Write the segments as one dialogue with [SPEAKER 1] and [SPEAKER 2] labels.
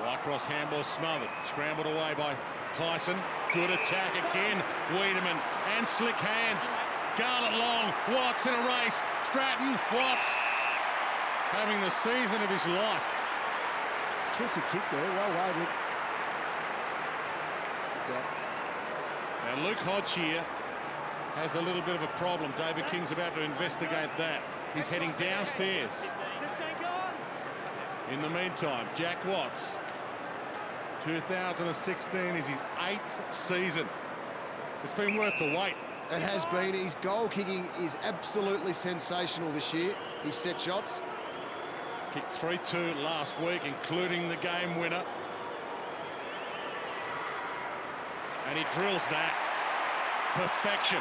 [SPEAKER 1] Right cross handball smothered. Scrambled away by Tyson. Good attack again. Wiedemann and slick hands. Garlett long. Watts in a race. Stratton. Watts having the season of his life.
[SPEAKER 2] Terrific kick there. Well weighted.
[SPEAKER 1] Now Luke Hodge here has a little bit of a problem. David King's about to investigate that. He's heading downstairs. In the meantime, Jack Watts, 2016 is his 8th season. It's been worth the wait.
[SPEAKER 3] It has been. His goal kicking is absolutely sensational this year. His set shots.
[SPEAKER 1] Kicked 3-2 last week, including the game winner. And he drills that. Perfection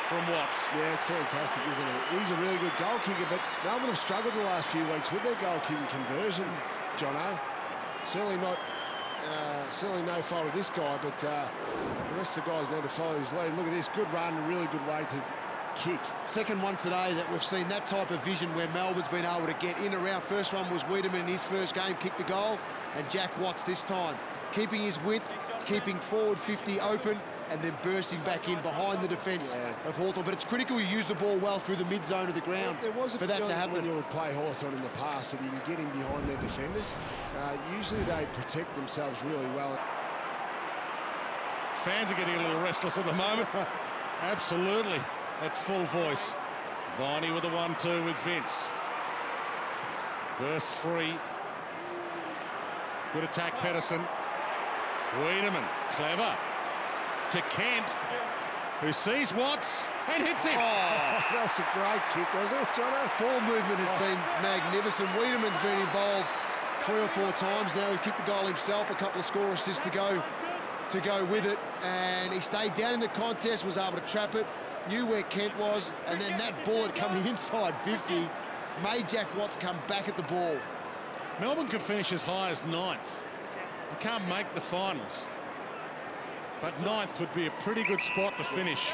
[SPEAKER 1] from Watts.
[SPEAKER 2] Yeah, it's fantastic, isn't it? He's a really good goal kicker, but Melbourne have struggled the last few weeks with their goal kicking conversion, Jono. Certainly no fault of this guy, but the rest of the guys need to follow his lead. Look at this, good run, really good way to kick.
[SPEAKER 3] Second one today that we've seen that type of vision where Melbourne's been able to get in around. First one was Wiedemann in his first game, kicked the goal, and Jack Watts this time. Keeping his width, keeping forward 50 open, and then bursting back in behind the defence of Hawthorn. But it's critical you use the ball well through the mid-zone of the ground
[SPEAKER 2] there was a
[SPEAKER 3] for that to happen.
[SPEAKER 2] When you would play Hawthorn in the past that you can get in behind their defenders. Usually they protect themselves really well.
[SPEAKER 1] Fans are getting a little restless at the moment. Absolutely, at full voice. Viney with a 1-2 with Vince. Burst free. Good attack, Pedersen. Wiedemann, clever. To Kent, who sees Watts and hits him.
[SPEAKER 2] Oh, that was a great kick, was it, Jono?
[SPEAKER 3] Ball movement has been magnificent. Wiedemann's been involved 3 or 4 times now. He kicked the goal himself, a couple of score assists to go with it, and he stayed down in the contest, was able to trap it, knew where Kent was, and then that bullet coming inside 50 made Jack Watts come back at the ball.
[SPEAKER 1] Melbourne can finish as high as 9th. They can't make the finals. But 9th would be a pretty good spot to finish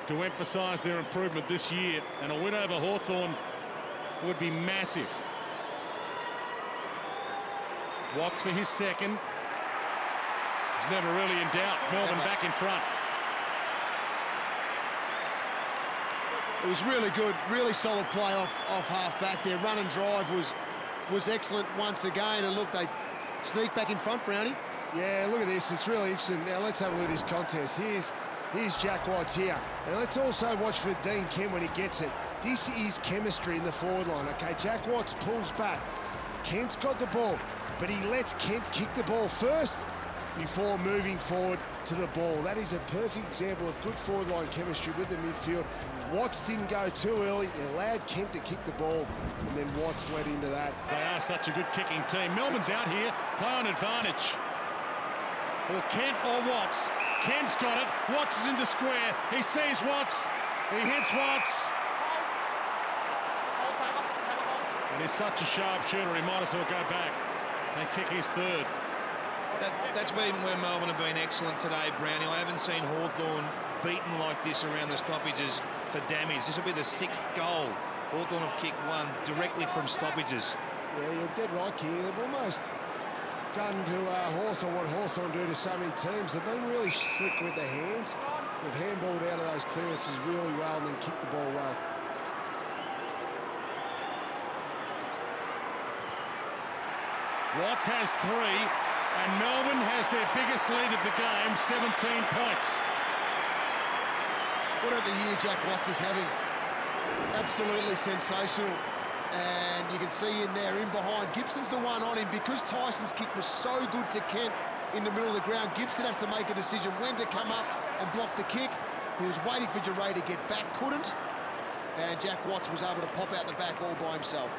[SPEAKER 1] to emphasise their improvement this year, and a win over Hawthorn would be massive. Watts for his second. He's never really in doubt. Melbourne back in front.
[SPEAKER 3] It was really good, really solid play off half-back. Their run and drive was excellent once again, and look, they sneak back in front, Brownie.
[SPEAKER 2] Yeah, look at this. It's really interesting. Now, let's have a look at this contest. Here's Jack Watts here. And let's also watch for Dean Kent when he gets it. This is chemistry in the forward line, okay? Jack Watts pulls back. Kent's got the ball, but he lets Kent kick the ball first before moving forward to the ball. That is a perfect example of good forward line chemistry with the midfield. Watts didn't go too early. He allowed Kent to kick the ball, and then Watts led into that.
[SPEAKER 1] They are such a good kicking team. Melbourne's out here, play on advantage. Or Kent or Watts. Kent's got it. Watts is in the square. He sees Watts. He hits Watts. And he's such a sharp shooter, he might as well go back and kick his third.
[SPEAKER 4] That's been where Melbourne have been excellent today, Brownie. I haven't seen Hawthorn beaten like this around the stoppages for damage. This will be the 6th goal. Hawthorn have kicked 1 directly from stoppages.
[SPEAKER 2] Yeah, you're dead right, Keir. They've almost done to Hawthorn what Hawthorn do to so many teams. They've been really slick with their hands. They've handballed out of those clearances really well and then kicked the ball well.
[SPEAKER 1] Watts has 3, and Melbourne has their biggest lead of the game, 17 points.
[SPEAKER 3] What about the year Jack Watts is having? Absolutely sensational. And you can see in there, in behind, Gibson's the one on him. Because Tyson's kick was so good to Kent in the middle of the ground, Gibson has to make a decision when to come up and block the kick. He was waiting for Jarray to get back, couldn't. And Jack Watts was able to pop out the back all by himself.